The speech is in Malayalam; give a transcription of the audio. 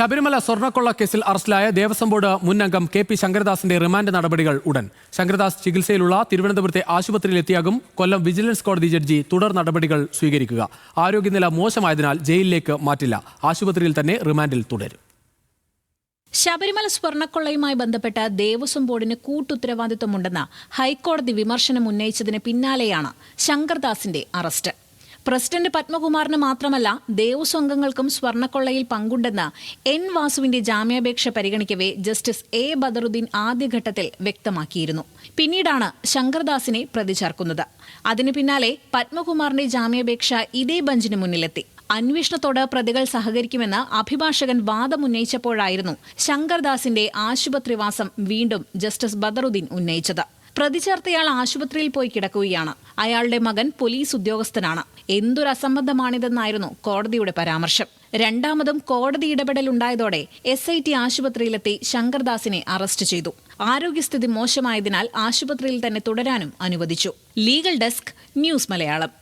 ശബരിമല സ്വർണ്ണക്കൊള്ള കേസിൽ അറസ്റ്റിലായ ദേവസ്വം ബോർഡ് മുൻ അംഗം കെ.പി. ശങ്കരദാസിന്റെ റിമാൻഡ് നടപടികൾ ഉടൻ. ശങ്കരദാസ് ചികിത്സയിലുള്ള തിരുവനന്തപുരത്തെ ആശുപത്രിയിലെത്തിയാകും കൊല്ലം വിജിലൻസ് കോടതി ജഡ്ജി തുടർ നടപടികൾ സ്വീകരിക്കുക. ആരോഗ്യനില മോശമായതിനാൽ ജയിലിലേക്ക് മാറ്റില്ല. ആശുപത്രിയിൽ തന്നെ റിമാൻഡിൽ തുടരും. ശബരിമല സ്വർണ്ണക്കൊള്ളയുമായി ബന്ധപ്പെട്ട ദേവസ്വം ബോർഡിന് കൂട്ടുത്തരവാദിത്വമുണ്ടെന്ന ഹൈക്കോടതി വിമർശനം ഉന്നയിച്ചതിന് പിന്നാലെയാണ് ശങ്കർദാസിന്റെ അറസ്റ്റ്. പ്രസിഡന്റ് പത്മകുമാറിന് മാത്രമല്ല ദേവസ്വം അംഗങ്ങൾക്കും സ്വർണ്ണക്കൊള്ളയിൽ പങ്കുണ്ടെന്ന് എൻ വാസുവിന്റെ ജാമ്യാപേക്ഷ പരിഗണിക്കവേ ജസ്റ്റിസ് എ ബദറുദ്ദീൻ ആദ്യഘട്ടത്തിൽ വ്യക്തമാക്കിയിരുന്നു. പിന്നീടാണ് ശങ്കർദാസിനെ പ്രതി ചേർക്കുന്നത്. അതിനു പിന്നാലെ പത്മകുമാറിന്റെ ജാമ്യാപേക്ഷ ഇതേ ബെഞ്ചിന് മുന്നിലെത്തി. അന്വേഷണത്തോട് പ്രതികൾ സഹകരിക്കുമെന്ന് അഭിഭാഷകൻ വാദമുന്നയിച്ചപ്പോഴായിരുന്നു ശങ്കർദാസിന്റെ ആശുപത്രിവാസം വീണ്ടും ജസ്റ്റിസ് ബദറുദ്ദീൻ ഉന്നയിച്ചത്. പ്രതി ചേർത്തയാൾ ആശുപത്രിയിൽ പോയി കിടക്കുകയാണ്. അയാളുടെ മകൻ പോലീസ് ഉദ്യോഗസ്ഥനാണ്. എന്തൊരു അസംബന്ധമാണിതെന്നായിരുന്നു കോടതിയുടെ പരാമർശം. രണ്ടാമതും കോടതി ഇടപെടലുണ്ടായതോടെ SIT ആശുപത്രിയിലെത്തി ശങ്കർദാസിനെ അറസ്റ്റ് ചെയ്തു. ആരോഗ്യസ്ഥിതി മോശമായതിനാൽ ആശുപത്രിയിൽ തന്നെ തുടരാനും അനുവദിച്ചു. Legal desk, news Malayalam.